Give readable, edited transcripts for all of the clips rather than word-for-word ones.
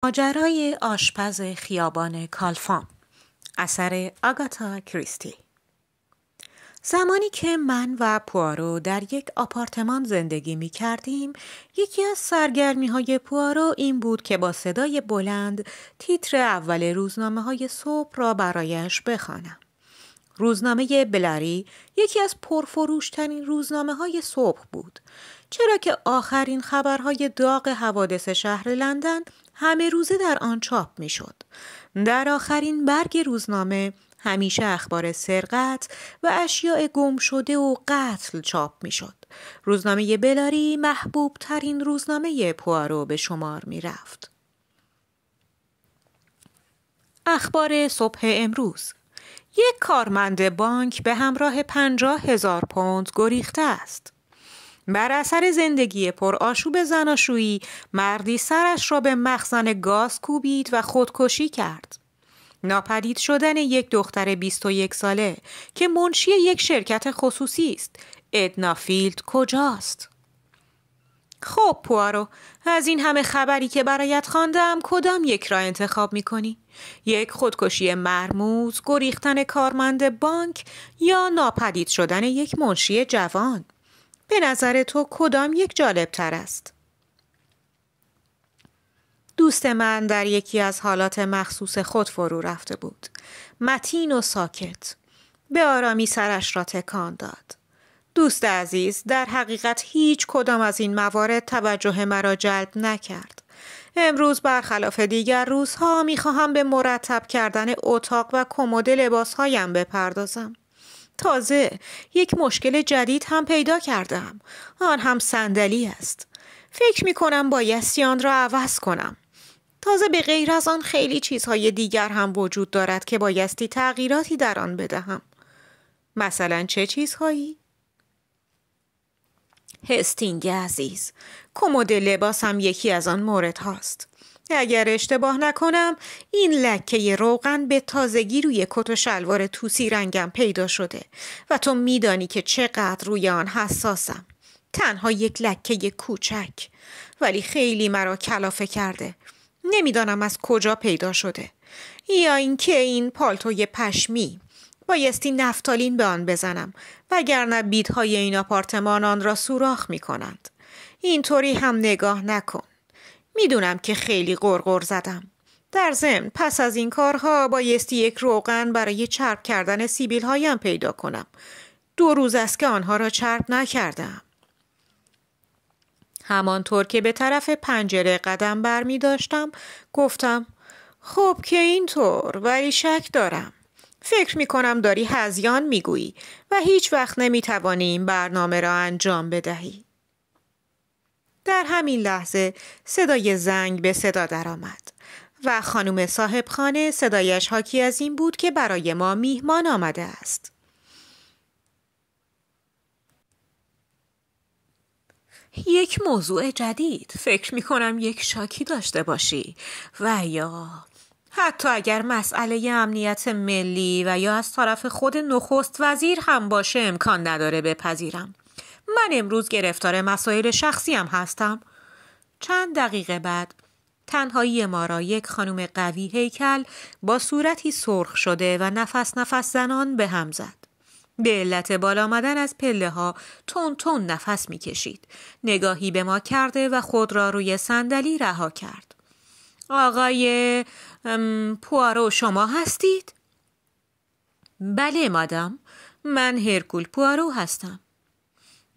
ماجرای آشپز خیابان کالفام، اثر آگاتا کریستی. زمانی که من و پوآرو در یک آپارتمان زندگی می کردیم، یکی از سرگرمی های پوآرو این بود که با صدای بلند تیتر اول روزنامه های صبح را برایش بخوانم. روزنامه بلاری یکی از پرفروشترین روزنامه های صبح بود، چرا که آخرین خبرهای داغ حوادث شهر لندن همه روزه در آن چاپ می شد. در آخرین برگ روزنامه همیشه اخبار سرقت و اشیاء گم شده و قتل چاپ می شد. روزنامه بلاری محبوب ترین روزنامه پوآرو به شمار می رفت. اخبار صبح امروز: یک کارمند بانک به همراه 50,000 پوند گریخته است. بر اثر زندگی پرآشوب زناشویی، مردی سرش را به مخزن گاز کوبید و خودکشی کرد. ناپدید شدن یک دختر 21 ساله که منشی یک شرکت خصوصی است. ادنا فیلد کجاست؟ خب پوآرو، از این همه خبری که برایت خواندم کدام یک را انتخاب می‌کنی؟ یک خودکشی مرموز، گریختن کارمند بانک یا ناپدید شدن یک منشی جوان؟ به نظر تو کدام یک جالب تر است؟ دوست من در یکی از حالات مخصوص خود فرو رفته بود. متین و ساکت. به آرامی سرش را تکان داد. دوست عزیز، در حقیقت هیچ کدام از این موارد توجه مرا جلب نکرد. امروز برخلاف دیگر روزها میخواهم به مرتب کردن اتاق و کمد لباسهایم بپردازم. تازه یک مشکل جدید هم پیدا کردم. آن هم صندلی است. فکر میکنم بایستی آن را عوض کنم. تازه به غیر از آن خیلی چیزهای دیگر هم وجود دارد که بایستی تغییراتی در آن بدهم. مثلا چه چیزهایی؟ هستینگ عزیز، کمد لباس هم یکی از آن مورد هاست. اگر اشتباه نکنم این لکه روغن به تازگی روی کت و شلوار توسی رنگم پیدا شده و تو میدانی که چقدر روی آن حساسم. تنها یک لکه کوچک، ولی خیلی مرا کلافه کرده. نمیدانم از کجا پیدا شده. یا اینکه این پالتوی پشمی. بایستی نفتالین به آن بزنم، وگرنه بیدهای این آپارتمان آن را سوراخ می کنند. اینطوری هم نگاه نکن. میدونم که خیلی غرغر زدم. در ضمن پس از این کارها بایستی یک روغن برای چرب کردن سیبیل هایم پیدا کنم. 2 روز است که آنها را چرب نکردم. همانطور که به طرف پنجره قدم بر می داشتم گفتم خب که اینطور، ولی شک دارم. فکر می کنم داری هذیان می گویی و هیچ وقت نمی توانی این برنامه را انجام بدهی. در همین لحظه صدای زنگ به صدا درآمد و خانم صاحب خانه صدایش حاکی از این بود که برای ما میهمان آمده است. یک موضوع جدید. فکر می کنم یک شاکی داشته باشی و یا حتی اگر مسئله امنیت ملی و یا از طرف خود نخست وزیر هم باشه امکان نداره بپذیرم. من امروز گرفتار مسائل شخصی هم هستم. چند دقیقه بعد تنهایی ما را یک خانم قوی هیکل با صورتی سرخ شده و نفس زنان به هم زد. به علت بالا آمدن از پله ها تون تون نفس می کشید. نگاهی به ما کرده و خود را روی صندلی رها کرد. آقای پوآرو شما هستید؟ بله مادام، من هرکول پوآرو هستم.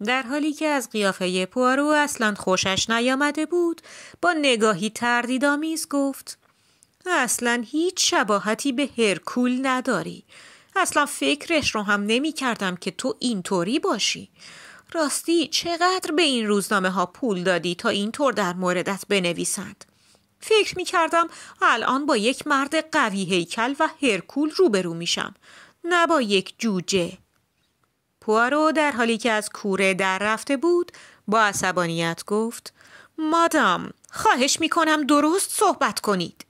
در حالی که از قیافه پوآرو اصلا خوشش نیامده بود، با نگاهی تردیدآمیز گفت اصلا هیچ شباهتی به هرکول نداری. اصلا فکرش رو هم نمی کردم که تو اینطوری باشی. راستی چقدر به این روزنامه ها پول دادی تا اینطور در موردت بنویسند؟ فکر می کردم الان با یک مرد قوی هیکل و هرکول روبرو میشم، نه با یک جوجه. پوآرو در حالی که از کوره در رفته بود با عصبانیت گفت مادام، خواهش می کنم درست صحبت کنید.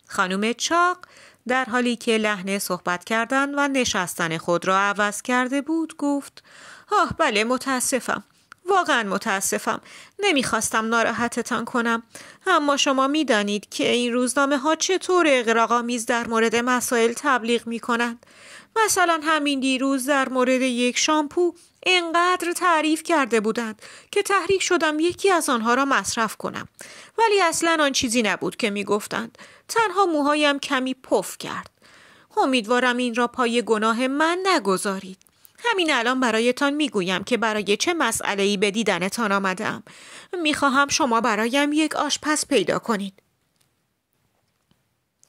خانم چاق در حالی که لحن صحبت کردن و نشستن خود را عوض کرده بود گفت بله متاسفم. واقعا متاسفم. نمیخواستم ناراحتتان کنم، اما شما میدانید که این روزنامه ها چطور اغراق‌آمیز در مورد مسائل تبلیغ میکنند. مثلا همین دیروز در مورد یک شامپو اینقدر تعریف کرده بودند که تحریک شدم یکی از آنها را مصرف کنم، ولی اصلا آن چیزی نبود که میگفتند. تنها موهایم کمی پف کرد. امیدوارم این را پای گناه من نگذارید. همین الان برایتان میگویم که برای چه مسئله‌ای به دیدنتان آمدم. میخواهم شما برایم یک آشپز پیدا کنید.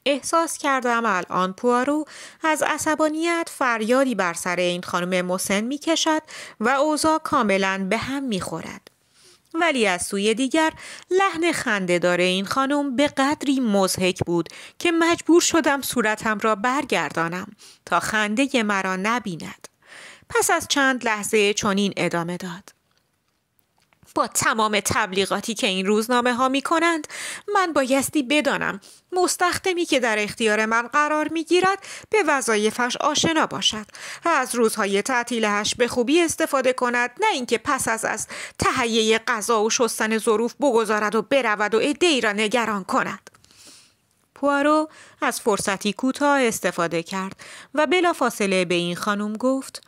احساس کردم الان پوارو از عصبانیت فریادی بر سر این خانم مسن میکشد و اوضاع کاملا به هم میخورد. ولی از سوی دیگر لحن خنده‌دار این خانم به قدری مضحک بود که مجبور شدم صورتم را برگردانم تا خنده مرا نبیند. پس از چند لحظه چنین ادامه داد: با تمام تبلیغاتی که این روزنامه ها می کنند، من بایستی بدانم مستخدمی که در اختیار من قرار می گیرد به وظایفش آشنا باشد، از روزهای تعطیلش به خوبی استفاده کند، نه اینکه پس از تهیه غذا و شستن ظروف بگذارد و برود و عده‌ای را نگران کند. پوارو از فرصتی کوتاه استفاده کرد و بلافاصله به این خانم گفت: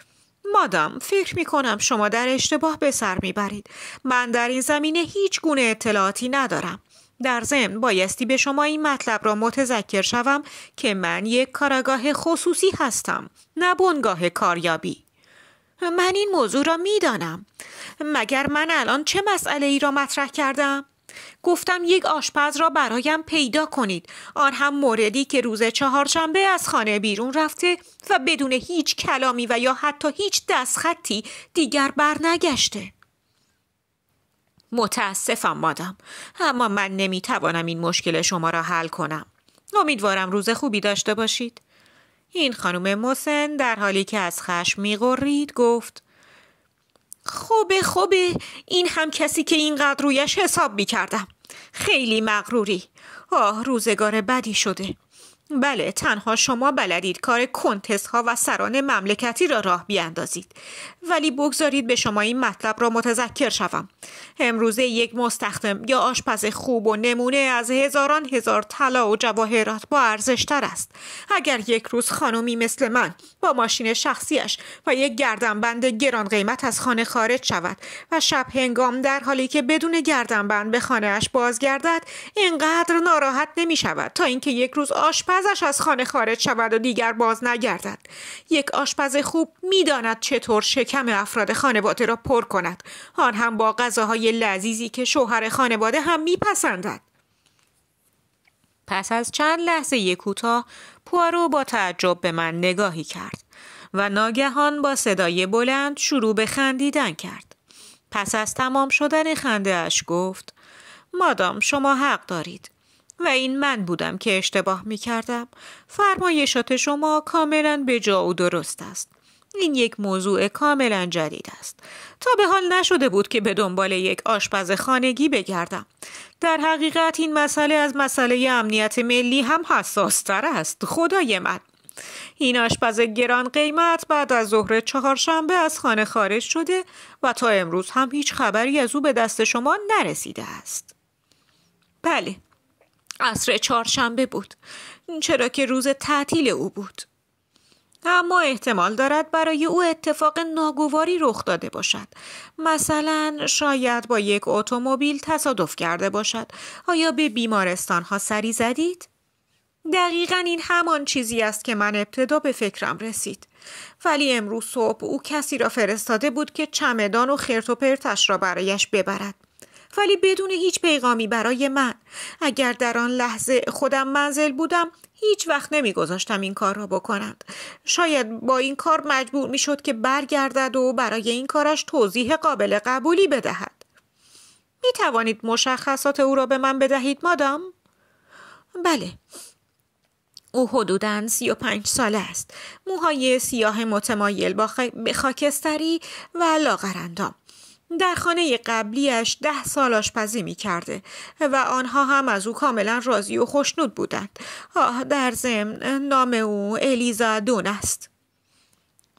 مادام، فکر می کنم شما در اشتباه به سر می برید. من در این زمینه هیچ گونه اطلاعاتی ندارم. در ضمن بایستی به شما این مطلب را متذکر شوم که من یک کارآگاه خصوصی هستم، نه بنگاه کاریابی. من این موضوع را می دانم. مگر من الان چه مسئله ای را مطرح کردم؟ گفتم یک آشپز را برایم پیدا کنید، آن هم موردی که روز چهارشنبه از خانه بیرون رفته و بدون هیچ کلامی و یا حتی هیچ دستخطی دیگر برنگشته. متاسفم مادام، اما من نمیتوانم این مشکل شما را حل کنم. امیدوارم روز خوبی داشته باشید. این خانم مسن در حالی که از خشم میغرید گفت: خوبه، این هم کسی که اینقدر رویش حساب میکردم. خیلی مغروری. روزگار بدی شده. بله، تنها شما بلدید کار کنتس ها و سران مملکتی را راه بیاندازید. ولی بگذارید به شما این مطلب را متذکر شوم. امروزه یک مستخدم یا آشپز خوب و نمونه از هزاران هزار طلا و جواهرات با ارزشتر است. اگر یک روز خانمی مثل من با ماشین شخصیش و یک گردنبند گران قیمت از خانه خارج شود و شب هنگام در حالی که بدون گردنبند به خانه‌اش بازگردد، اینقدر ناراحت نمی شود تا اینکه یک روز آشپزش از خانه خارج شود و دیگر باز نگردد. یک آشپز خوب می‌داند چطور شکم افراد خانواده را پر کند، آن هم با غذاهای لذیذی که شوهر خانواده هم میپسندد. پس از چند لحظه کوتاه پوارو با تعجب به من نگاهی کرد و ناگهان با صدای بلند شروع به خندیدن کرد. پس از تمام شدن خنده اش گفت: مادام، شما حق دارید و این من بودم که اشتباه می کردم. فرمایشات شما کاملا به جا و درست است. این یک موضوع کاملا جدید است. تا به حال نشده بود که به دنبال یک آشپز خانگی بگردم. در حقیقت این مسئله از مسئله امنیت ملی هم حساس تر است. خدای من، این آشپز گران قیمت بعد از ظهر چهارشنبه از خانه خارج شده و تا امروز هم هیچ خبری از او به دست شما نرسیده است. بله، عصر چهارشنبه بود، چرا که روز تعطیل او بود. اما احتمال دارد برای او اتفاق ناگواری رخ داده باشد. مثلا شاید با یک اتومبیل تصادف کرده باشد. آیا به بیمارستان ها سری زدید؟ دقیقاً این همان چیزی است که من ابتدا به فکرم رسید. ولی امروز صبح او کسی را فرستاده بود که چمدان و خرت و پرتش را برایش ببرد. ولی بدون هیچ پیغامی برای من. اگر در آن لحظه خودم منزل بودم هیچ وقت نمیگذاشتم این کار را بکنند. شاید با این کار مجبور میشد که برگردد و برای این کارش توضیح قابل قبولی بدهد. می توانید مشخصات او را به من بدهید مادام؟ بله. او حدوداً 35 ساله است. موهای سیاه متمایل به خاکستری و لاغرندام. در خانه قبلیش 10 سال آشپزی می کرده و آنها هم از او کاملا راضی و خوشنود بودند. در ضمن نام او الیزا دون است.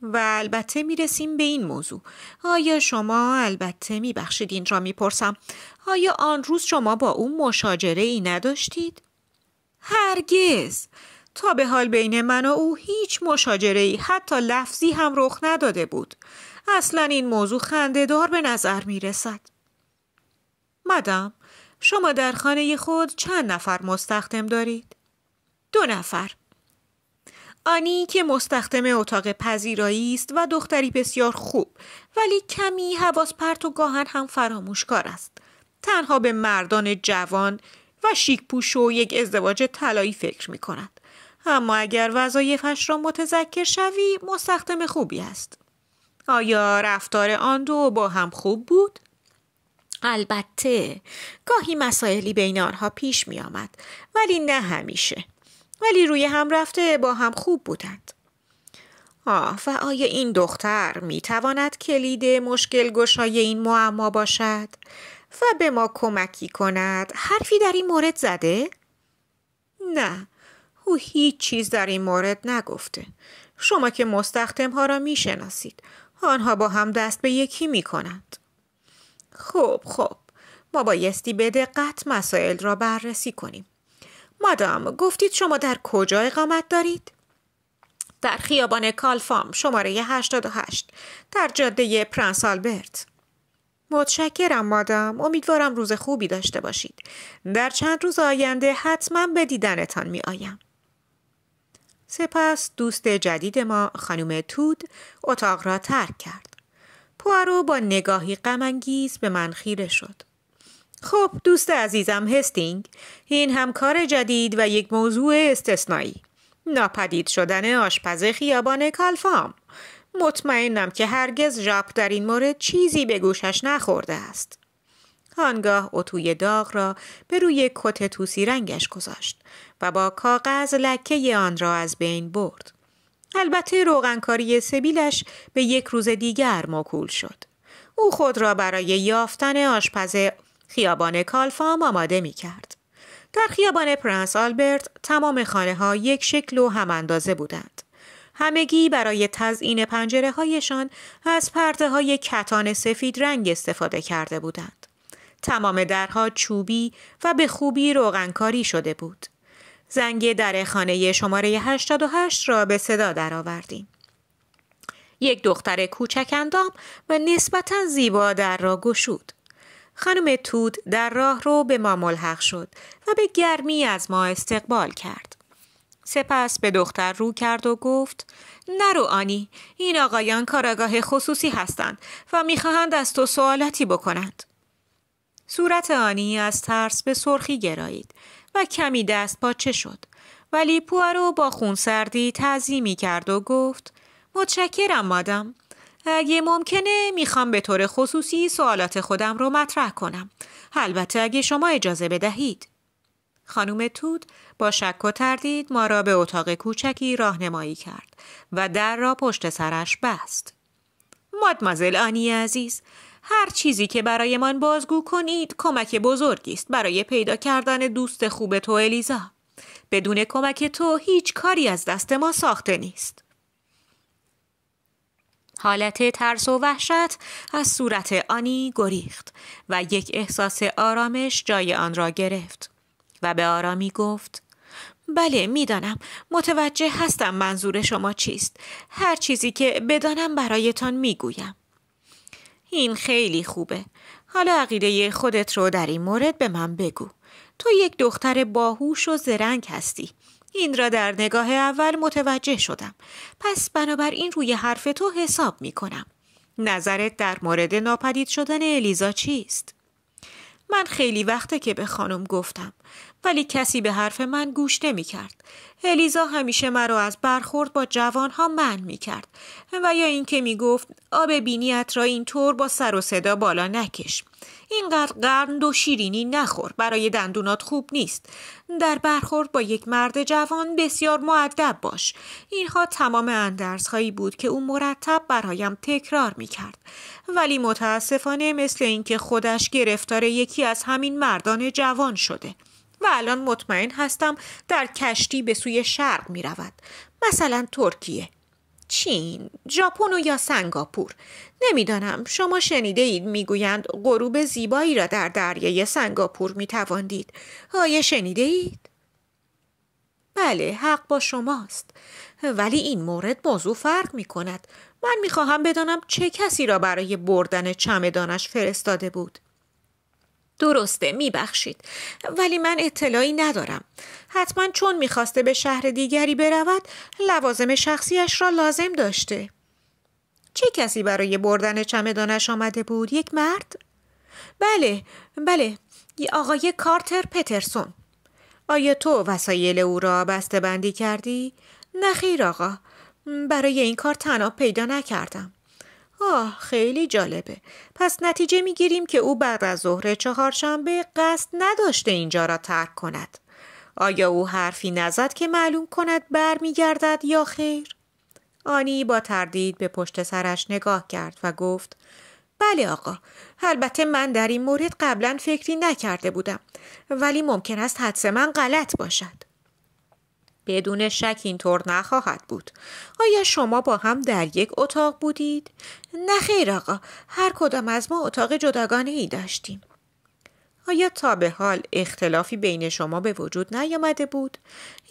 و البته میرسیم به این موضوع. آیا شما البته میبخشید این را میپرسم، آیا آن روز شما با او مشاجره ای نداشتید؟ هرگز. تا به حال بین من و او هیچ مشاجره ای حتی لفظی هم رخ نداده بود. اصلا این موضوع خنده‌دار به نظر میرسد. مادام، شما در خانه خود چند نفر مستخدم دارید؟ 2 نفر. آنی که مستخدم اتاق پذیرایی است و دختری بسیار خوب، ولی کمی حواس پرت و گاهن هم فراموشکار است. تنها به مردان جوان و شیک پوش و یک ازدواج طلایی فکر می کند. اما اگر وظایفش را متذکر شوی، مستخدم خوبی است. آیا رفتار آن دو با هم خوب بود؟ البته گاهی مسائلی بین آنها پیش می آمد، ولی نه همیشه. ولی روی هم رفته با هم خوب بودند. و آیا این دختر می تواند کلید مشکل گشای این معما باشد و به ما کمکی کند؟ حرفی در این مورد زده؟ نه، او هیچ چیز در این مورد نگفته. شما که مستخدم ها را می شناسید، آنها با هم دست به یکی می کنند. خب، ما بایستی به دقت مسائل را بررسی کنیم. مادام، گفتید شما در کجا اقامت دارید؟ در خیابان کالفام، شماره 88، در جاده پرنس آلبرت. متشکرم مادام، امیدوارم روز خوبی داشته باشید. در چند روز آینده حتما به دیدنتان می آیم. سپس دوست جدید ما خانم تود اتاق را ترک کرد. پوارو با نگاهی غم‌انگیز به من خیره شد. خب دوست عزیزم هستینگ، این هم کار جدید و یک موضوع استثنایی. ناپدید شدن آشپز خیابان کالفام. مطمئنم که هرگز ژاپ در این مورد چیزی به گوشش نخورده است. آنگاه اتوی داغ را به روی کت توسی رنگش گذاشت و با کاغذ لکه آن را از بین برد. البته روغنکاری سبیلش به یک روز دیگر موکول شد. او خود را برای یافتن آشپز خیابان کالفام آماده می کرد. در خیابان پرنس آلبرت تمام خانه ها یک شکل و هم اندازه بودند. همگی برای تزیین پنجره هایشان از پرده های کتان سفید رنگ استفاده کرده بودند. تمام درها چوبی و به خوبی روغنکاری شده بود. زنگ در خانه شماره 88 را به صدا درآوردیم. یک دختر کوچک اندام و نسبتاً زیبا در را گشود. خانم تود در راه رو به ما ملحق شد و به گرمی از ما استقبال کرد. سپس به دختر رو کرد و گفت: نرو آنی، این آقایان کاراگاه خصوصی هستند و میخواهند از تو سوالاتی بکنند. صورت آنی از ترس به سرخی گرایید و کمی دست پاچه شد، ولی پوارو با خونسردی تعظیمی کرد و گفت: متشکرم مادام. اگه ممکنه میخوام به طور خصوصی سوالات خودم رو مطرح کنم. البته اگه شما اجازه بدهید. خانم تود با شک و تردید ما را به اتاق کوچکی راهنمایی کرد و در را پشت سرش بست. مادمازل آنی عزیز، هر چیزی که برایمان بازگو کنید کمک بزرگی است برای پیدا کردن دوست خوب تو الیزا. بدون کمک تو هیچ کاری از دست ما ساخته نیست. حالت ترس و وحشت از صورت آنی گریخت و یک احساس آرامش جای آن را گرفت و به آرامی گفت: بله میدانم، متوجه هستم منظور شما چیست. هر چیزی که بدانم برایتان میگویم. این خیلی خوبه. حالا عقیده خودت رو در این مورد به من بگو. تو یک دختر باهوش و زرنگ هستی. این را در نگاه اول متوجه شدم. پس بنابراین روی حرف تو حساب می کنم. نظرت در مورد ناپدید شدن الیزا چیست؟ من خیلی وقته که به خانم گفتم، ولی کسی به حرف من گوش نمی کرد. الیزا همیشه مرا از برخورد با جوانها منع می کرد و یا اینکه می گفت آب بینیت را اینطور با سر و صدا بالا نکش. اینقدر قند و شیرینی نخور، برای دندونات خوب نیست. در برخورد با یک مرد جوان بسیار مؤدب باش. اینها تمام اندرزهایی بود که او مرتب برایم تکرار می کرد. ولی متاسفانه مثل اینکه خودش گرفتار یکی از همین مردان جوان شده و الان مطمئن هستم در کشتی به سوی شرق می رود. مثلا ترکیه. چین، ژاپن و یا سنگاپور. نمیدانم شما شنیده اید میگویند غروب زیبایی را در دریای سنگاپور میتوان دید. آیا شنیده اید؟ بله، حق با شماست. ولی این مورد موضوع فرق می کند. من می خواهم بدانم چه کسی را برای بردن چمدانش فرستاده بود. درسته، می بخشید. ولی من اطلاعی ندارم. حتما چون می خواسته به شهر دیگری برود، لوازم شخصیش را لازم داشته. چه کسی برای بردن چمدانش آمده بود؟ یک مرد؟ بله، آقای کارتر پترسون. آیا تو وسایل او را بسته بندی کردی؟ نه خیر آقا، برای این کار طناب پیدا نکردم. خیلی جالبه. پس نتیجه میگیریم که او بعد از ظهر چهارشنبه قصد نداشته اینجا را ترک کند. آیا او حرفی نزد که معلوم کند برمیگردد یا خیر؟ آنی با تردید به پشت سرش نگاه کرد و گفت بله آقا، البته من در این مورد قبلا فکری نکرده بودم، ولی ممکن است حدس من غلط باشد. بدون شک اینطور نخواهد بود. آیا شما با هم در یک اتاق بودید؟ نه خیر آقا، هر کدام از ما اتاق جداگانه ای داشتیم. آیا تا به حال اختلافی بین شما به وجود نیامده بود؟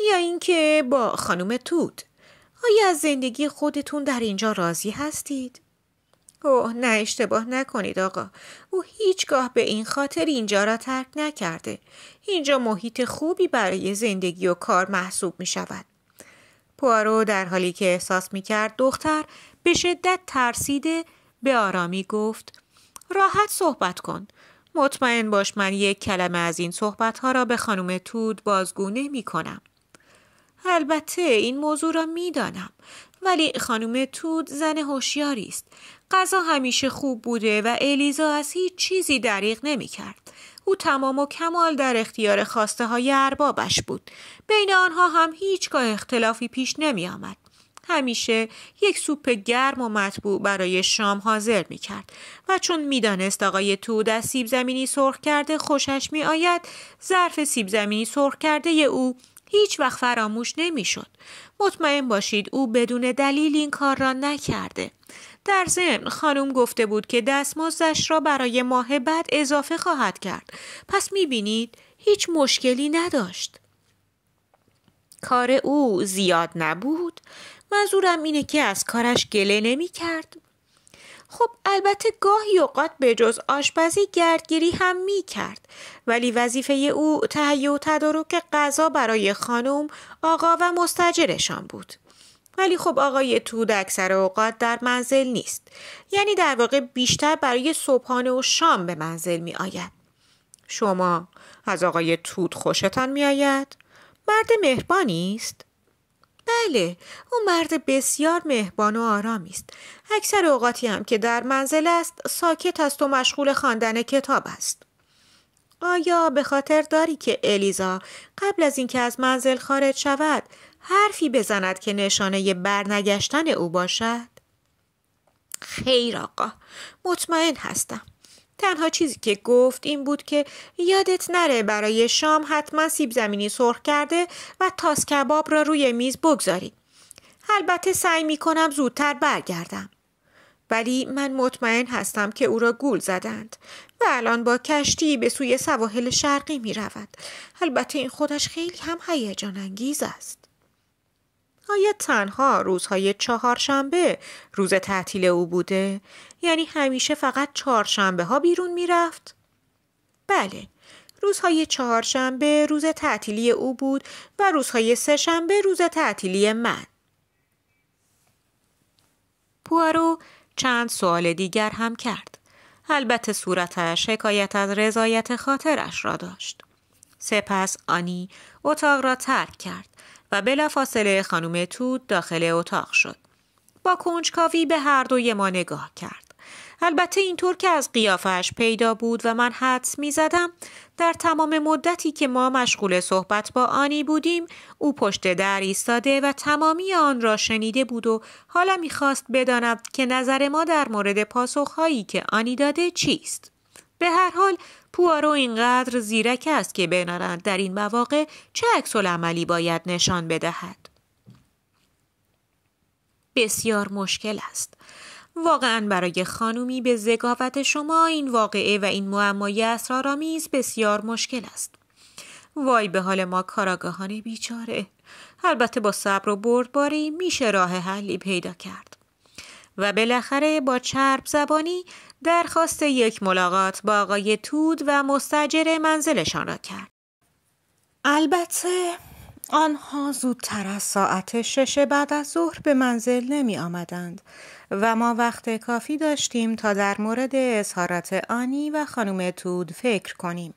یا اینکه با خانم توت؟ آیا از زندگی خودتون در اینجا راضی هستید؟ نه، اشتباه نکنید آقا. او هیچگاه به این خاطر اینجا را ترک نکرده. اینجا محیط خوبی برای زندگی و کار محسوب می شود. پوارو در حالی که احساس می کرد دختر به شدت ترسیده به آرامی گفت راحت صحبت کن. مطمئن باش من یک کلمه از این صحبتها را به خانم توت بازگو نمی کنم. البته این موضوع را می دانم، ولی خانم توت زن هوشیاری است. غذا همیشه خوب بوده و الیزا از هیچ چیزی دریغ نمی کرد. او تمام و کمال در اختیار خواسته های اربابش بود. بین آنها هم هیچگاه اختلافی پیش نمی آمد. همیشه یک سوپ گرم و مطبوع برای شام حاضر می کرد و چون می دانست آقای توت از سیب زمینی سرخ کرده خوشش می آید، ظرف سیب زمینی سرخ کرده او هیچ وقت فراموش نمی شد. مطمئن باشید او بدون دلیل این کار را نکرده. در ضمن خانم گفته بود که دستمزدش را برای ماه بعد اضافه خواهد کرد. پس می بینید هیچ مشکلی نداشت. کار او زیاد نبود. منظورم اینه که از کارش گله نمی کرد. خب البته گاهی اوقات به جز آشپزی گردگیری هم می کرد، ولی وظیفه او تهیه و تدارک غذا برای خانم، آقا و مستاجرشان بود. ولی خب آقای توت اکثر اوقات در منزل نیست. یعنی در واقع بیشتر برای صبحانه و شام به منزل می آید. شما از آقای توت خوشتان می آید؟ مرد مهربانی است؟ بله، او مرد بسیار مهربان و آرامی است. اکثر اوقاتی هم که در منزل است ساکت است و مشغول خواندن کتاب است. آیا به خاطر داری که الیزا قبل از اینکه از منزل خارج شود حرفی بزند که نشانه برنگشتن او باشد؟ خیر آقا، مطمئن هستم. تنها چیزی که گفت این بود که یادت نره برای شام حتما سیب زمینی سرخ کرده و تاس کباب را روی میز بگذاری. البته سعی می کنم زودتر برگردم. ولی من مطمئن هستم که او را گول زدند و الان با کشتی به سوی سواحل شرقی می رود. البته این خودش خیلی هم هیجان انگیز است. آیا تنها روزهای چهارشنبه روز تعطیل او بوده؟ یعنی همیشه فقط چهارشنبه ها بیرون می رفت؟ بله، روزهای چهارشنبه روز تعطیلی او بود و روزهای سه‌شنبه روز تعطیلی من. پوارو چند سوال دیگر هم کرد. البته صورتش حکایت از رضایت خاطرش را داشت. سپس آنی اتاق را ترک کرد و بلافاصله خانم توت داخل اتاق شد. با کنجکاوی به هر دوی ما نگاه کرد. البته اینطور که از قیافش پیدا بود و من حدس می زدم در تمام مدتی که ما مشغول صحبت با آنی بودیم او پشت در ایستاده و تمامی آن را شنیده بود و حالا می خواست بداند که نظر ما در مورد پاسخهایی که آنی داده چیست. به هر حال پوارو اینقدر زیرک است که بداند در این مواقع چه عکس‌العملی باید نشان بدهد. بسیار مشکل است. واقعا برای خانومی به ذکاوت شما این واقعه و این معمای اسرارآمیز بسیار مشکل است. وای به حال ما کاراگاهان بیچاره. البته با صبر و بردباری میشه راه حلی پیدا کرد. و بالاخره با چرب زبانی درخواست یک ملاقات با آقای تود و مستاجر منزلشان را کرد. البته آنها زودتر از ساعت 6 بعد از ظهر به منزل نمی آمدند و ما وقت کافی داشتیم تا در مورد اظهارات آنی و خانم تود فکر کنیم.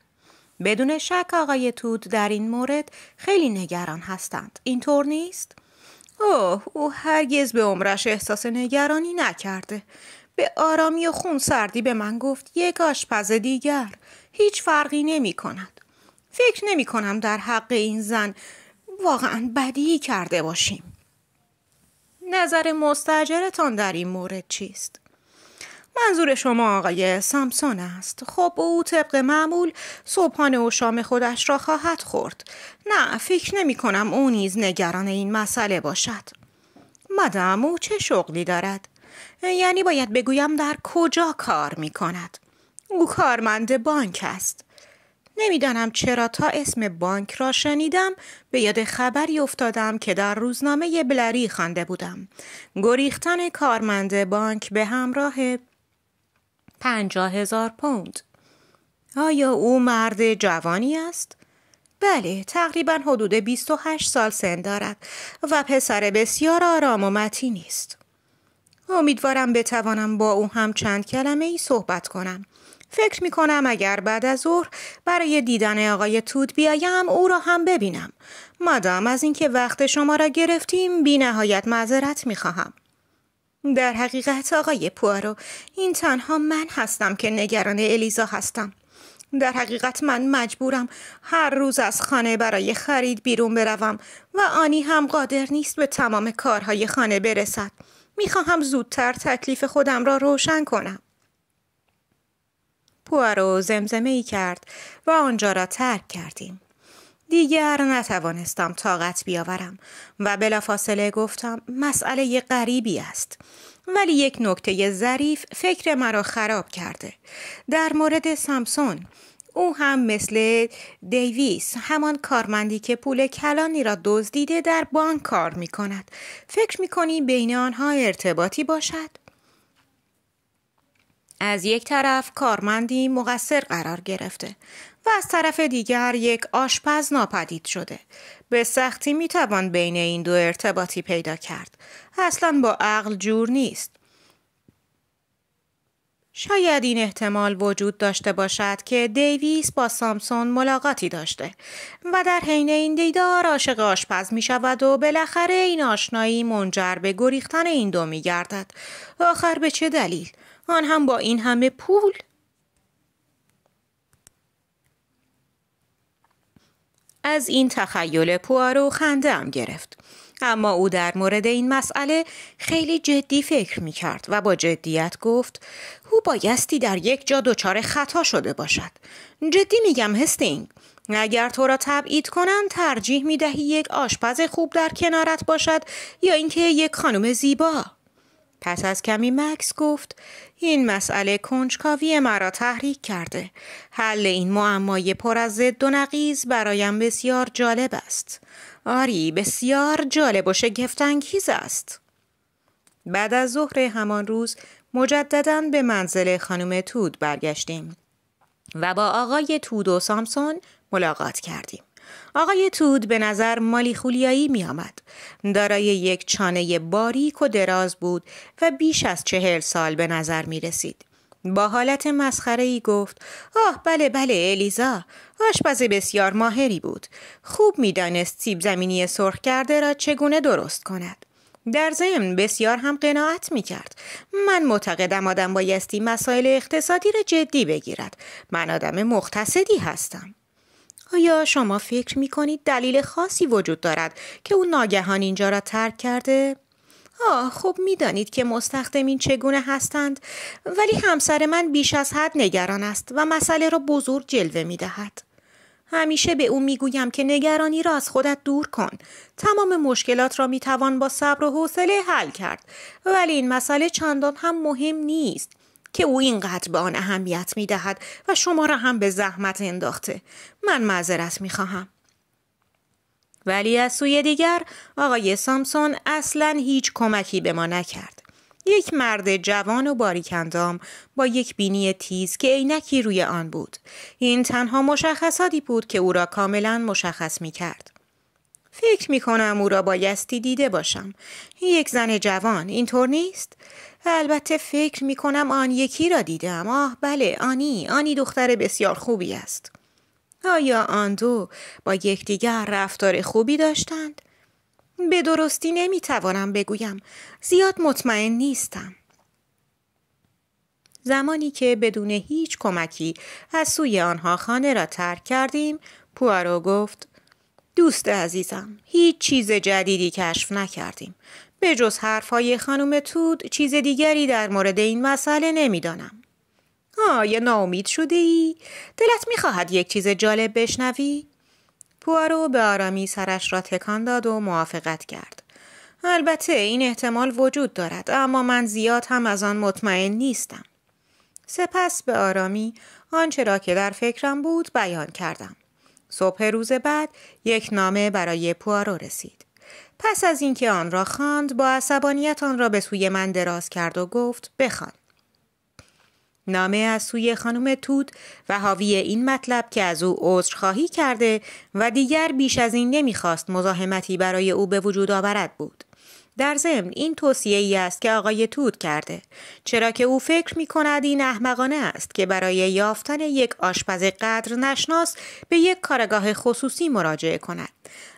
بدون شک آقای تود در این مورد خیلی نگران هستند. اینطور نیست؟ او هرگز به عمرش احساس نگرانی نکرده. به آرامی و خونسردی به من گفت یک آشپز دیگر. هیچ فرقی نمی کند. فکر نمی کنم در حق این زن واقعا بدی کرده باشیم. نظر مستاجرتان در این مورد چیست؟ منظور شما آقای سامسون است. خب او طبق معمول صبحانه و شام خودش را خواهد خورد. نه، فکر نمی کنم او نیز نگران این مسئله باشد. مادام او چه شغلی دارد؟ یعنی باید بگویم در کجا کار می کند؟ او کارمند بانک است. نمیدانم چرا تا اسم بانک را شنیدم به یاد خبری افتادم که در روزنامه بلری خوانده بودم. گریختن کارمند بانک به همراه 50,000 پوند. آیا او مرد جوانی است؟ بله، تقریبا حدود 28 سال سن دارد و پسر بسیار آرام و متینی است. امیدوارم بتوانم با او هم چند کلمه ای صحبت کنم. فکر می کنم اگر بعد از ظهر برای دیدن آقای تود بیایم او را هم ببینم. مادام از اینکه وقت شما را گرفتیم بی نهایت معذرت می خواهم. در حقیقت آقای پوارو، این تنها من هستم که نگران الیزا هستم. در حقیقت من مجبورم هر روز از خانه برای خرید بیرون بروم و آنی هم قادر نیست به تمام کارهای خانه برسد. می خواهم زودتر تکلیف خودم را روشن کنم. پوارو زمزمه‌ای کرد و آنجا را ترک کردیم. دیگر نتوانستم طاقت بیاورم و بلافاصله گفتم مسئله غریبی است. ولی یک نکته ظریف فکر مرا خراب کرده. در مورد سامسون، او هم مثل دیویس، همان کارمندی که پول کلانی را دزدیده در بانک کار می کند. فکر می کنی بین آنها ارتباطی باشد؟ از یک طرف کارمندی مقصر قرار گرفته و از طرف دیگر یک آشپز ناپدید شده. به سختی می توان بین این دو ارتباطی پیدا کرد. اصلاً با عقل جور نیست. شاید این احتمال وجود داشته باشد که دیویس با سامسون ملاقاتی داشته و در حین این دیدار عاشق آشپز می شود و بالاخره این آشنایی منجر به گریختن این دو می گردد. آخر به چه دلیل؟ آن هم با این همه پول؟ از این تخیل پوارو خنده‌ام گرفت. اما او در مورد این مسئله خیلی جدی فکر می کرد و با جدیت گفت او بایستی در یک جا دچار خطا شده باشد. جدی میگم هستینگ، اگر تو را تبعید کنن ترجیح می دهی یک آشپز خوب در کنارت باشد یا اینکه یک خانم زیبا؟ پس از کمی مکس گفت این مسئله کنجکاوی مرا تحریک کرده. حل این معمای پر از ضد و نقیض برایم بسیار جالب است. آری، بسیار جالب و شگفت‌انگیز است. بعد از ظهر همان روز مجدداً به منزل خانم تود برگشتیم و با آقای تود و سامسون ملاقات کردیم. آقای تود به نظر مالی خولیایی می آمد. دارای یک چانه باریک و دراز بود و بیش از 40 سال به نظر می رسید. با حالت مسخره‌ای گفت بله الیزا، آشپز بسیار ماهری بود. خوب می دانست سیب زمینی سرخ کرده را چگونه درست کند. در ضمن بسیار هم قناعت می کرد. من معتقدم آدم بایستی مسائل اقتصادی را جدی بگیرد. من آدم مقتصدی هستم. آیا شما فکر می کنید دلیل خاصی وجود دارد که او ناگهان اینجا را ترک کرده؟ خب می دانید که مستخدمین چگونه هستند، ولی همسر من بیش از حد نگران است و مسئله را بزرگ جلوه می دهد. همیشه به او میگویم که نگرانی را از خودت دور کن. تمام مشکلات را میتوان با صبر و حوصله حل کرد، ولی این مسئله چندان هم مهم نیست که او اینقدر به آن اهمیت میدهد و شما را هم به زحمت انداخته. من معذرت میخواهم. ولی از سوی دیگر آقای سامسون اصلاً هیچ کمکی به ما نکرد. یک مرد جوان و باریکندام با یک بینی تیز که عینکی روی آن بود. این تنها مشخصاتی بود که او را کاملاً مشخص می کرد. فکر می کنم او را بایستی دیده باشم. یک زن جوان، اینطور نیست؟ البته فکر می کنم آن یکی را دیدم. آه بله، آنی دختر بسیار خوبی است. آیا آن دو با یکدیگر رفتار خوبی داشتند؟ به درستی نمیتوانم بگویم. زیاد مطمئن نیستم. زمانی که بدون هیچ کمکی از سوی آنها خانه را ترک کردیم، پوآرو گفت: دوست عزیزم، هیچ چیز جدیدی کشف نکردیم. به جز حرفهای خانم تود چیز دیگری در مورد این مسئله نمیدانم. آیا ناامید شده ای؟ دلت میخواهد یک چیز جالب بشنوی؟ پوآرو به آرامی سرش را تکان داد و موافقت کرد. البته این احتمال وجود دارد، اما من زیاد هم از آن مطمئن نیستم. سپس به آرامی آنچه را که در فکرم بود بیان کردم. صبح روز بعد یک نامه برای پوآرو رسید. پس از اینکه آن را خواند، با عصبانیت آن را به سوی من دراز کرد و گفت: بخوان. نامه از سوی خانم تود و حاوی این مطلب که از او عذرخواهی کرده و دیگر بیش از این نمیخواست مزاحمتی برای او به وجود آورد بود. در ضمن این توصیه‌ای است که آقای تود کرده، چرا که او فکر می‌کند این احمقانه است که برای یافتن یک آشپز قدر نشناس به یک کارگاه خصوصی مراجعه کند.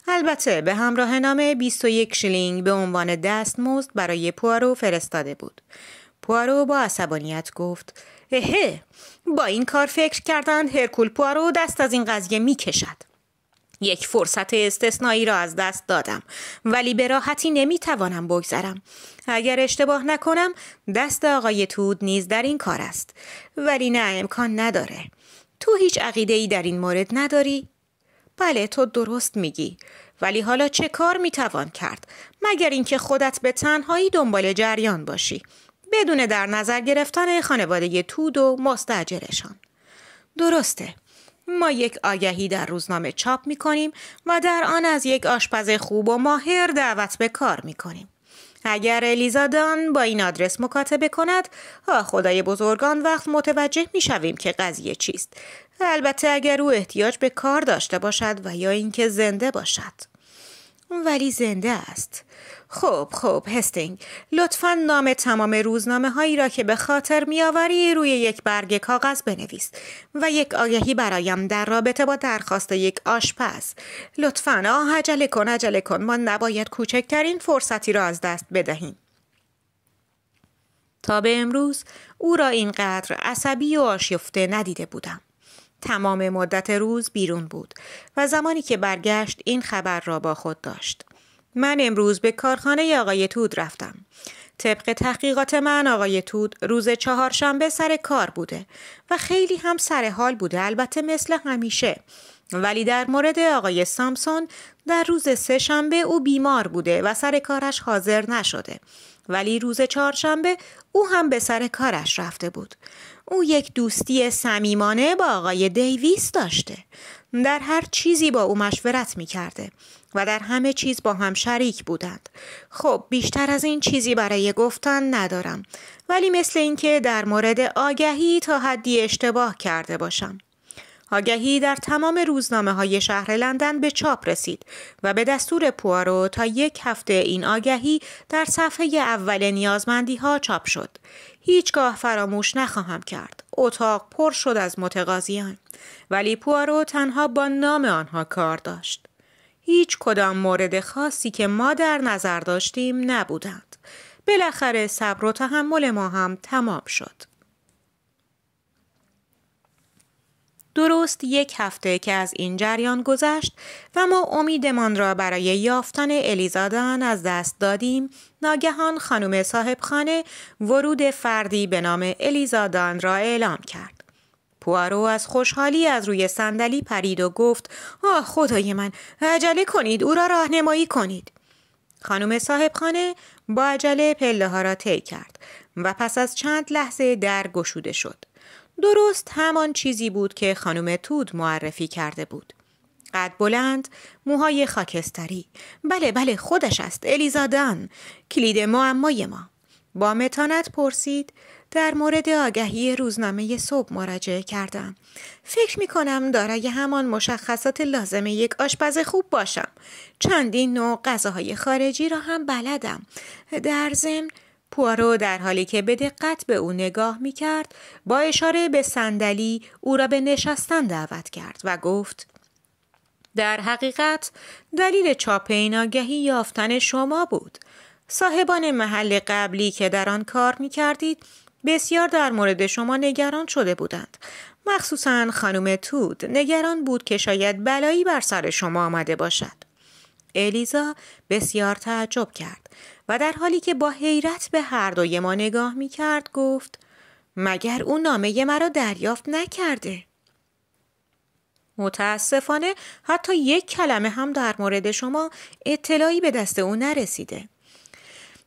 البته به همراه نامه 21 شیلینگ به عنوان دستمزد برای پوآرو فرستاده بود. پوآرو با عصبانیت گفت: با این کار فکر کردند هرکول پوآرو دست از این قضیه می کشد. یک فرصت استثنایی را از دست دادم، ولی به راحتی نمی توانم بگذرم. اگر اشتباه نکنم دست آقای تود نیز در این کار است، ولی نه، امکان نداره. تو هیچ عقیده‌ای در این مورد نداری؟ بله، تو درست میگی، ولی حالا چه کار می توان کرد مگر اینکه خودت به تنهایی دنبال جریان باشی، بدون در نظر گرفتن خانواده تود و مستاجرشان. درسته. ما یک آگهی در روزنامه چاپ می کنیم و در آن از یک آشپز خوب و ماهر دعوت به کار می کنیم. اگر الیزا دان با این آدرس مکاتبه کند، خدای بزرگان وقت متوجه می شویم که قضیه چیست. البته اگر او احتیاج به کار داشته باشد و یا اینکه زنده باشد. ولی زنده است. خب هستینگ، لطفاً نام تمام روزنامه هایی را که به خاطر میآوری روی یک برگ کاغذ بنویس و یک آگهی برایم در رابطه با درخواست یک آشپز. لطفاً عجله کن، ما نباید کوچکترین فرصتی را از دست بدهیم. تا به امروز او را اینقدر عصبی و آشفته ندیده بودم. تمام مدت روز بیرون بود و زمانی که برگشت این خبر را با خود داشت. من امروز به کارخانه آقای تود رفتم. طبق تحقیقات من آقای تود روز چهارشنبه سر کار بوده و خیلی هم سر حال بوده، البته مثل همیشه. ولی در مورد آقای سامسون در روز سه‌شنبه او بیمار بوده و سر کارش حاضر نشده، ولی روز چهارشنبه او هم به سر کارش رفته بود. او یک دوستی صمیمانه با آقای دیویس داشته. در هر چیزی با او مشورت می کرده و در همه چیز با هم شریک بودند. خب بیشتر از این چیزی برای گفتن ندارم، ولی مثل اینکه در مورد آگهی تا حدی اشتباه کرده باشم. آگهی در تمام روزنامه‌های شهر لندن به چاپ رسید و به دستور پوآرو تا یک هفته این آگهی در صفحه اول نیازمندی‌ها چاپ شد. هیچگاه فراموش نخواهم کرد. اتاق پر شد از متقاضیان، ولی پوآرو تنها با نام آنها کار داشت. هیچ کدام مورد خاصی که ما در نظر داشتیم نبودند. بالاخره صبر و تحمل ما هم تمام شد. درست یک هفته که از این جریان گذشت و ما امیدمان را برای یافتن الیزا دان از دست دادیم، ناگهان خانم صاحب خانه ورود فردی به نام الیزا دان را اعلام کرد. پوآرو از خوشحالی از روی صندلی پرید و گفت آه خدای من، عجله کنید، او را راهنمایی کنید. خانم صاحبخانه با عجله پله ها را طی کرد و پس از چند لحظه در گشوده شد. درست همان چیزی بود که خانم تود معرفی کرده بود. قد بلند، موهای خاکستری. بله خودش است، الیزا دان، کلید معمای ما. با متانت پرسید در مورد آگهی روزنامه صبح مراجعه کردم. فکر می کنم دارای همان مشخصات لازم یک آشپز خوب باشم. چندین نوع غذاهای خارجی را هم بلدم. در ضمن پوآرو در حالی که به دقت به او نگاه می کرد با اشاره به صندلی او را به نشستن دعوت کرد و گفت در حقیقت دلیل چاپ این آگهی یافتن شما بود. صاحبان محل قبلی که در آن کار می کردید بسیار در مورد شما نگران شده بودند. مخصوصاً خانم تود نگران بود که شاید بلایی بر سر شما آمده باشد. الیزا بسیار تعجب کرد و در حالی که با حیرت به هر دوی ما نگاه می کرد گفت مگر او نامه مرا دریافت نکرده؟ متاسفانه حتی یک کلمه هم در مورد شما اطلاعی به دست او نرسیده.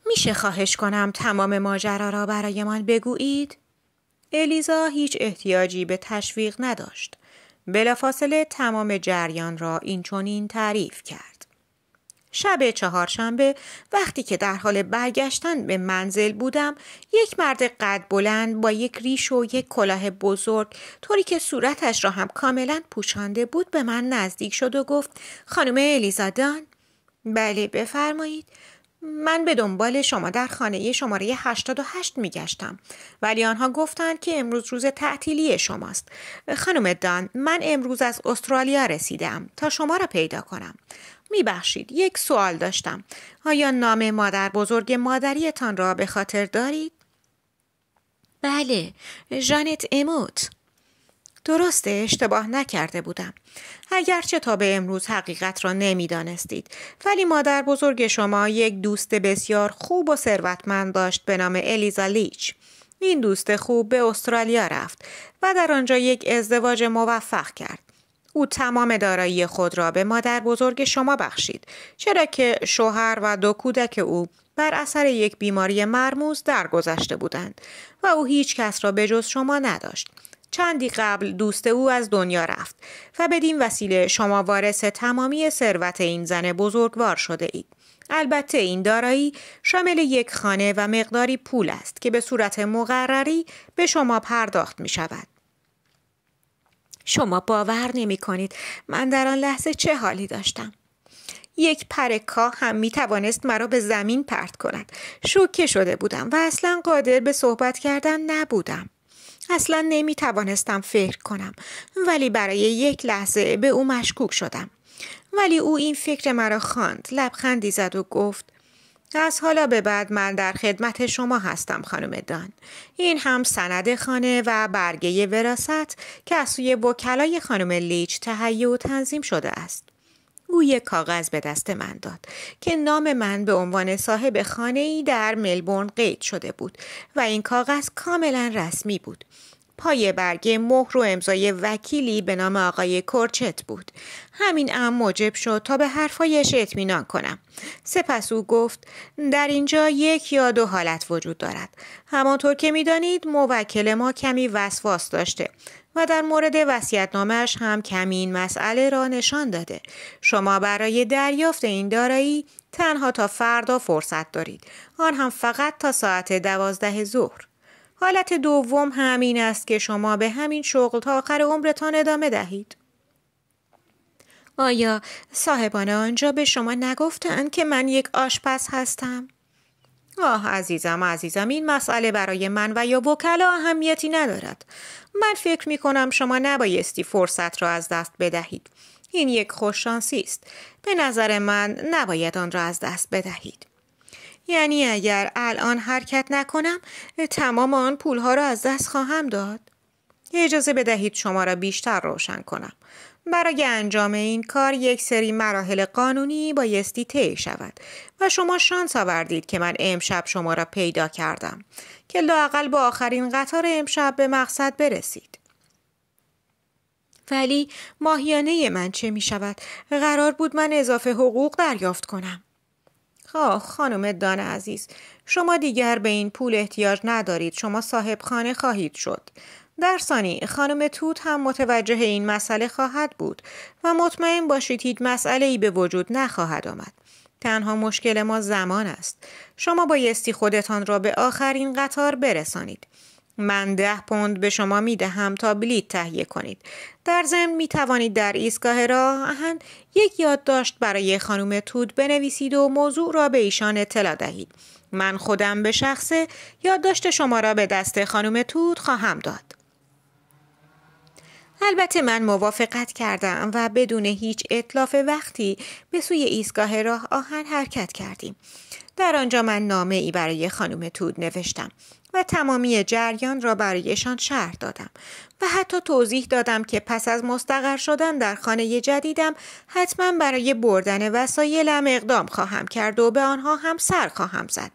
میشه خواهش کنم تمام ماجرا را برایمان بگویید؟ الیزا هیچ احتیاجی به تشویق نداشت. بلافاصله تمام جریان را اینچنین تعریف کرد. شب چهارشنبه وقتی که در حال برگشتن به منزل بودم، یک مرد قد بلند با یک ریش و یک کلاه بزرگ طوری که صورتش را هم کاملا پوشانده بود به من نزدیک شد و گفت خانم الیزا دان؟ بله بفرمایید. من به دنبال شما در خانه شماره 88 می گشتم ولی آنها گفتند که امروز روز تعطیلی شماست. خانم دان، من امروز از استرالیا رسیدم تا شما را پیدا کنم. می بخشید، یک سوال داشتم. آیا نام مادر بزرگ مادریتان را به خاطر دارید؟ بله، ژانت اموت. درسته، اشتباه نکرده بودم. اگرچه تا به امروز حقیقت را نمی دانستید، ولی مادر بزرگ شما یک دوست بسیار خوب و ثروتمند داشت به نام الیزا لیچ. این دوست خوب به استرالیا رفت و در آنجا یک ازدواج موفق کرد. او تمام دارایی خود را به مادر بزرگ شما بخشید، چرا که شوهر و 2 کودک او بر اثر یک بیماری مرموز درگذشته بودند و او هیچ کس را به جز شما نداشت. چندی قبل دوست او از دنیا رفت و بدین وسیله شما وارث تمامی ثروت این زن بزرگوار شده اید. البته این دارایی شامل یک خانه و مقداری پول است که به صورت مقرری به شما پرداخت می شود. شما باور نمی کنید من در آن لحظه چه حالی داشتم. یک پر کاه هم می توانست مرا به زمین پرت کند. شوکه شده بودم و اصلا قادر به صحبت کردن نبودم. اصلا نمی توانستم فکر کنم، ولی برای یک لحظه به او مشکوک شدم. ولی او این فکر مرا خواند، لبخندی زد و گفت از حالا به بعد من در خدمت شما هستم خانم دان. این هم سند خانه و برگه وراثت که از سوی وکلای خانم لیچ تهیه و تنظیم شده است. او یک کاغذ به دست من داد که نام من به عنوان صاحب خانه‌ای در ملبورن قید شده بود و این کاغذ کاملا رسمی بود. پای برگه مهر و امضای وکیلی به نام آقای کورچت بود. همین امر موجب شد تا به حرفایش اطمینان کنم. سپس او گفت در اینجا 1 یا 2 حالت وجود دارد. همانطور که می‌دانید موکل ما کمی وسواس داشته و در مورد وصیت‌نامه‌اش هم کمی این مسئله را نشان داده. شما برای دریافت این دارایی تنها تا فردا فرصت دارید. آن هم فقط تا ساعت 12 ظهر. حالت دوم همین است که شما به همین شغل تا آخر عمرتان ادامه دهید. آیا صاحبان آنجا به شما نگفتند که من یک آشپز هستم؟ عزیزم این مسئله برای من و یا وکلا اهمیتی ندارد. من فکر می کنم شما نبایستی فرصت را از دست بدهید. این یک خوششانسی است. به نظر من نباید آن را از دست بدهید. یعنی اگر الان حرکت نکنم تمام آن پولها را از دست خواهم داد؟ اجازه بدهید شما را بیشتر روشن کنم. برای انجام این کار یک سری مراحل قانونی بایستی طی شود و شما شانس آوردید که من امشب شما را پیدا کردم که لااقل با آخرین قطار امشب به مقصد برسید. ولی ماهیانه من چه می شود؟ قرار بود من اضافه حقوق دریافت کنم. خانم دان عزیز، شما دیگر به این پول احتیاج ندارید. شما صاحب خانه خواهید شد. در ثانی خانم توت هم متوجه این مسئله خواهد بود و مطمئن باشید هیچ مسئله‌ای به وجود نخواهد آمد. تنها مشکل ما زمان است. شما بایستی خودتان را به آخرین قطار برسانید. من 10 پوند به شما می دهم تا بلیط تهیه کنید. در ضمن می توانید در ایستگاه راه آهن یک یادداشت برای خانم توت بنویسید و موضوع را به ایشان اطلاع دهید. من خودم به شخصه یادداشت شما را به دست خانم توت خواهم داد. البته من موافقت کردم و بدون هیچ اتلاف وقتی به سوی ایستگاه راه آهن حرکت کردیم. در آنجا من نامه ای برای خانم توت نوشتم و تمامی جریان را برایشان شرح دادم و حتی توضیح دادم که پس از مستقر شدن در خانه جدیدم حتما برای بردن وسایلم اقدام خواهم کرد و به آنها هم سر خواهم زد.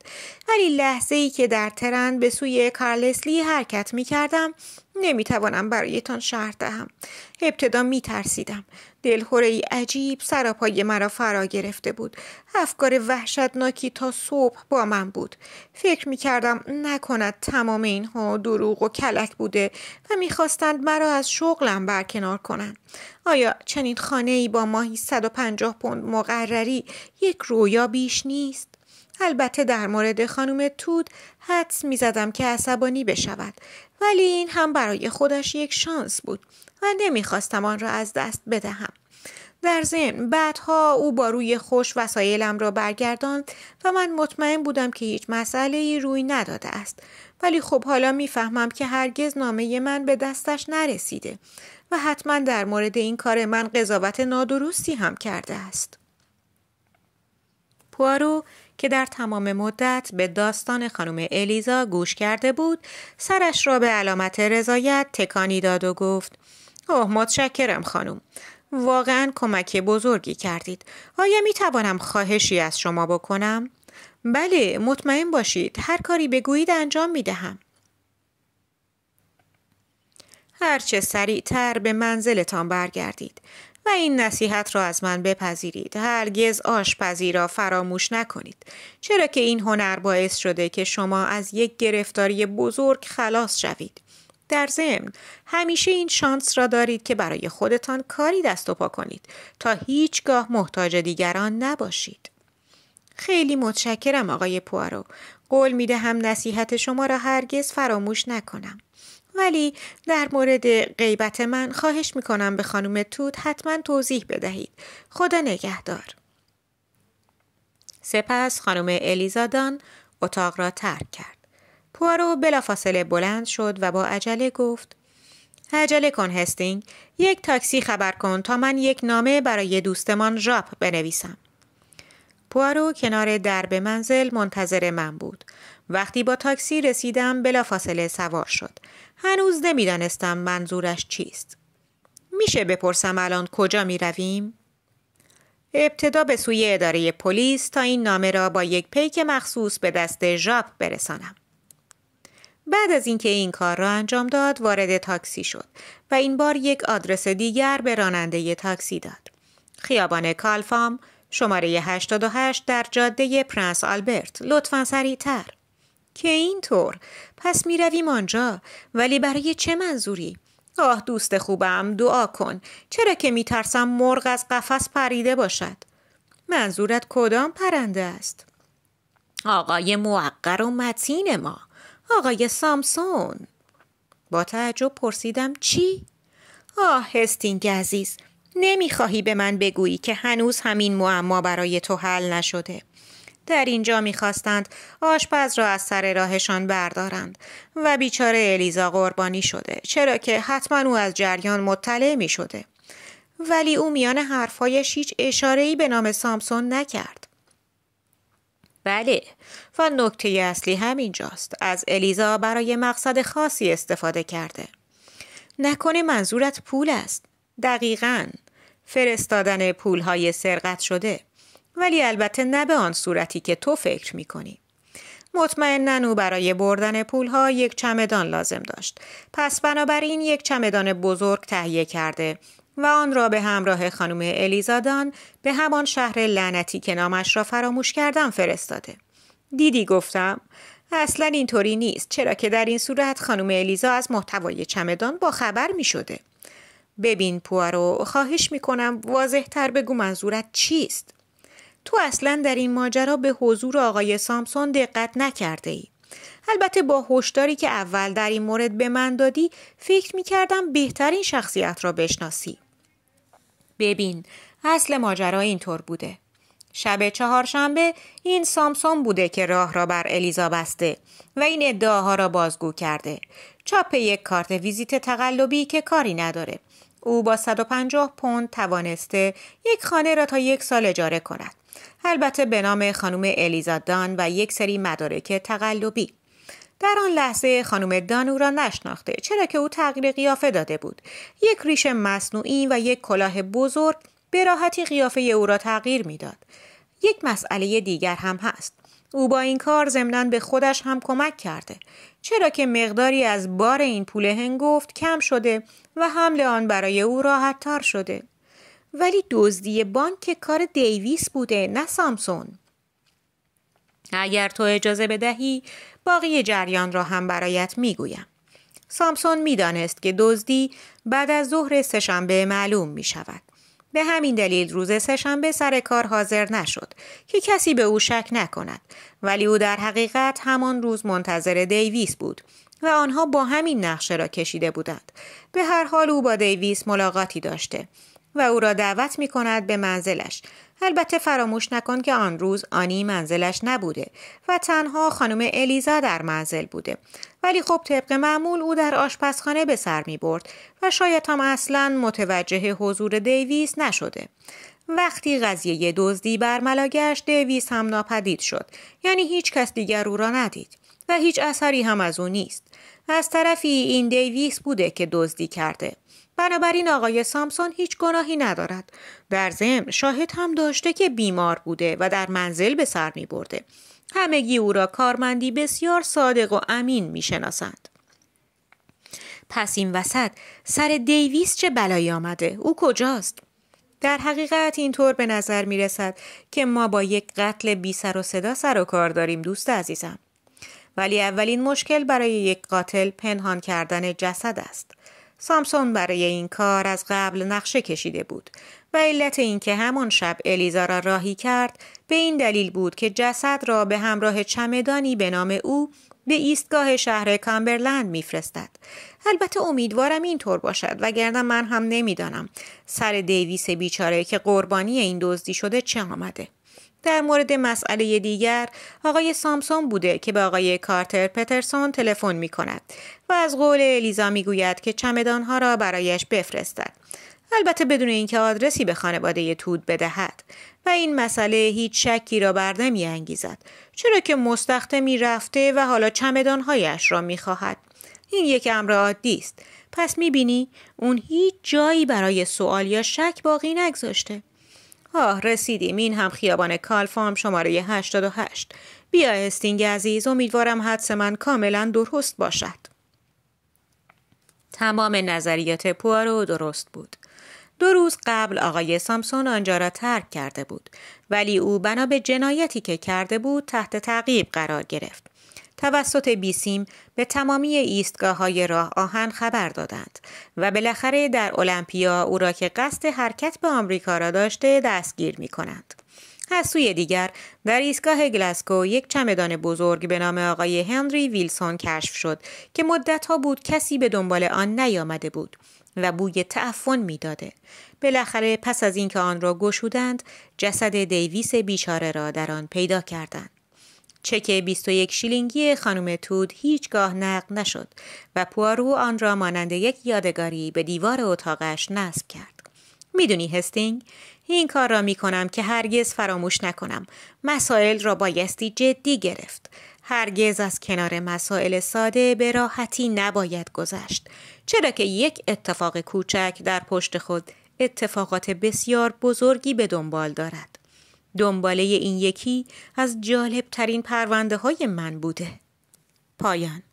ولی لحظه ای که در ترن به سوی کارلسلی حرکت می کردم نمی توانم برایتان شرح دهم. ابتدا می ترسیدم. دلخوره‌ای عجیب سراپای مرا فرا گرفته بود. افکار وحشتناکی تا صبح با من بود. فکر می کردم نکند تمام اینها دروغ و کلک بوده و می خواستند مرا از شغلم برکنار کنند. آیا چنین خانه‌ای با ماهی 150 پوند مقرری یک رویا بیش نیست؟ البته در مورد خانم توت حدس می زدم که عصبانی بشود، ولی این هم برای خودش یک شانس بود و نمیخواستم آن را از دست بدهم. در ضمن بعدها او با روی خوش وسایلم را برگرداند و من مطمئن بودم که هیچ مسئله‌ای روی نداده است. ولی خب حالا میفهمم که هرگز نامه من به دستش نرسیده و حتما در مورد این کار من قضاوت نادرستی هم کرده است. پوارو که در تمام مدت به داستان خانم الیزا گوش کرده بود، سرش را به علامت رضایت تکانی داد و گفت: اوه متشکرم خانم. واقعا کمک بزرگی کردید. آیا می توانم خواهشی از شما بکنم؟ بله، مطمئن باشید. هر کاری بگویید انجام می دهم. هرچه سریعتر به منزلتان برگردید و این نصیحت را از من بپذیرید. هرگز آشپزی را فراموش نکنید، چرا که این هنر باعث شده که شما از یک گرفتاری بزرگ خلاص شوید. در ضمن همیشه این شانس را دارید که برای خودتان کاری دست و پا کنید تا هیچگاه محتاج دیگران نباشید. خیلی متشکرم آقای پوارو. قول می دهم نصیحت شما را هرگز فراموش نکنم. ولی در مورد غیبت من خواهش می کنم به خانم توت حتما توضیح بدهید. خدا نگهدار. سپس خانم الیزا دان اتاق را ترک کرد. پوارو بلافاصله بلند شد و با عجله گفت: عجله کن هستینگ، یک تاکسی خبر کن تا من یک نامه برای دوستمان ژاپ بنویسم. پوارو کنار درب منزل منتظر من بود. وقتی با تاکسی رسیدم بلافاصله سوار شد. هنوز نمیدانستم منظورش چیست. میشه بپرسم الان کجا می رویم؟ ابتدا به سوی اداره پلیس تا این نامه را با یک پیک مخصوص به دست ژاپ برسانم. بعد از اینکه این کار را انجام داد وارد تاکسی شد و این بار یک آدرس دیگر به راننده تاکسی داد. خیابان کالفام، شماره 88 در جاده پرنس آلبرت. لطفاً سریعتر. که اینطور؟ پس می رویم آنجا. ولی برای چه منظوری؟ آه دوست خوبم، دعا کن، چرا که می ترسم مرغ از قفس پریده باشد. منظورت کدام پرنده است؟ آقای موقر و متین ما، آقای سامسون. با تعجب پرسیدم چی؟ هستینگ عزیز، نمیخواهی به من بگویی که هنوز همین معما برای تو حل نشده؟ در اینجا میخواستند آشپز را از سر راهشان بردارند و بیچاره الیزا قربانی شده، چرا که حتما او از جریان مطلع میشده. ولی او میان حرفایش هیچ اشاره‌ای به نام سامسون نکرد. بله، و نکته اصلی همینجاست. از الیزا برای مقصد خاصی استفاده کرده. نکنه منظورت پول است؟ دقیقاً، فرستادن پولهای سرقت شده. ولی البته نه به آن صورتی که تو فکر میکنی. مطمئناً او برای بردن پولها یک چمدان لازم داشت. پس بنابراین یک چمدان بزرگ تهیه کرده و آن را به همراه خانم الیزادان به همان شهر لعنتی که نامش را فراموش کردم فرستاده. دیدی گفتم اصلاً اینطوری نیست، چرا که در این صورت خانم الیزا از محتوای چمدان با خبر می شده. ببین پوارو، خواهش می کنم واضح تر بگو منظورت چیست؟ تو اصلاً در این ماجرا به حضور آقای سامسون دقت نکرده ای. البته با هشداری که اول در این مورد به من دادی فکر می کردم بهترین شخصیت را بشناسی. ببین، اصل ماجرا اینطور بوده. شب چهارشنبه این سامسون بوده که راه را بر الیزا بسته و این ادعاها را بازگو کرده. چاپ یک کارت ویزیت تقلبی که کاری نداره. او با 150 پوند توانسته یک خانه را تا 1 سال اجاره کند. البته به نام خانم الیزا دان و یک سری مدارک تقلبی. در آن لحظه خانم دان او را نشناخته، چرا که او تغییر قیافه داده بود. یک ریش مصنوعی و یک کلاه بزرگ به راحتی قیافه او را تغییر میداد. یک مسئله دیگر هم هست. او با این کار ضمناً به خودش هم کمک کرده، چرا که مقداری از بار این پول هنگفت کم شده و حمل آن برای او راحت تر شده. ولی دزدی بانک کار دیویس بوده، نه سامسون. اگر تو اجازه بدهی باقی جریان را هم برایت میگویم. سامسون میدانست که دزدی بعد از ظهر سه‌شنبه معلوم می شود. به همین دلیل روز سه‌شنبه سر کار حاضر نشد که کسی به او شک نکند، ولی او در حقیقت همان روز منتظر دیویس بود و آنها با همین نقشه را کشیده بودند. به هر حال او با دیویس ملاقاتی داشته و او را دعوت می کند به منزلش. البته فراموش نکن که آن روز آنی منزلش نبوده و تنها خانم الیزا در منزل بوده. ولی خب طبق معمول او در آشپزخانه به سر می برد و شاید هم اصلاً متوجه حضور دیویس نشده. وقتی قضیه دزدی برملا گشت، دیویس هم ناپدید شد. یعنی هیچ کس دیگر او را ندید و هیچ اثری هم از او نیست. از طرفی این دیویس بوده که دزدی کرده. بنابراین آقای سامسون هیچ گناهی ندارد. در ضمن شاهد هم داشته که بیمار بوده و در منزل به سر می برده. همگی او را کارمندی بسیار صادق و امین می شناسند. پس این وسط سر دیویس چه بلایی آمده؟ او کجاست؟ در حقیقت اینطور به نظر می رسد که ما با یک قتل بی سر و صدا سر و کار داریم دوست عزیزم. ولی اولین مشکل برای یک قاتل پنهان کردن جسد است. سامسون برای این کار از قبل نقشه کشیده بود و علت اینکه همان شب الیزا را راهی کرد به این دلیل بود که جسد را به همراه چمدانی به نام او به ایستگاه شهر کامبرلند میفرستد. البته امیدوارم اینطور باشد وگرنه من هم نمیدانم سر دیویس بیچاره که قربانی این دزدی شده چه آمده. در مورد مسئله دیگر آقای سامسون بوده که به آقای کارتر پترسون تلفن می کند و از قول الیزا می گوید که چمدانها را برایش بفرستد. البته بدون اینکه آدرسی به خانواده تود بدهد و این مسئله هیچ شکی را بر نمی انگیزد، چرا که مستخدمی رفته و حالا چمدانهایش را می خواهد. این یک امر عادی است. پس می بینی اون هیچ جایی برای سوال یا شک باقی نگذاشته. رسیدیم. این هم خیابان کالفام شماره 88. بیا استینگ عزیز، امیدوارم حدس من کاملا درست باشد. تمام نظریات پوارو درست بود. 2 روز قبل آقای سامسون آنجا را ترک کرده بود، ولی او بنا به جنایتی که کرده بود تحت تعقیب قرار گرفت. توسط بیسیم به تمامی ایستگاه‌های راه آهن خبر دادند و بالاخره در المپیا او را که قصد حرکت به آمریکا را داشته دستگیر می‌کنند. از سوی دیگر در ایستگاه گلاسگو یک چمدان بزرگ به نام آقای هنری ویلسون کشف شد که مدت‌ها بود کسی به دنبال آن نیامده بود و بوی تعفن می‌داده. بالاخره پس از اینکه آن را گشودند، جسد دیویس بیچاره را در آن پیدا کردند. چک 21 شیلینگی خانم تود هیچگاه نقد نشد و پوارو آن را مانند یک یادگاری به دیوار اتاقش نصب کرد. میدونی هستینگ، این کار را میکنم که هرگز فراموش نکنم. مسائل را بایستی جدی گرفت. هرگز از کنار مسائل ساده به راحتی نباید گذشت، چرا که یک اتفاق کوچک در پشت خود اتفاقات بسیار بزرگی به دنبال دارد. دنباله این یکی از جالب ترین پرونده های من بوده. پایان.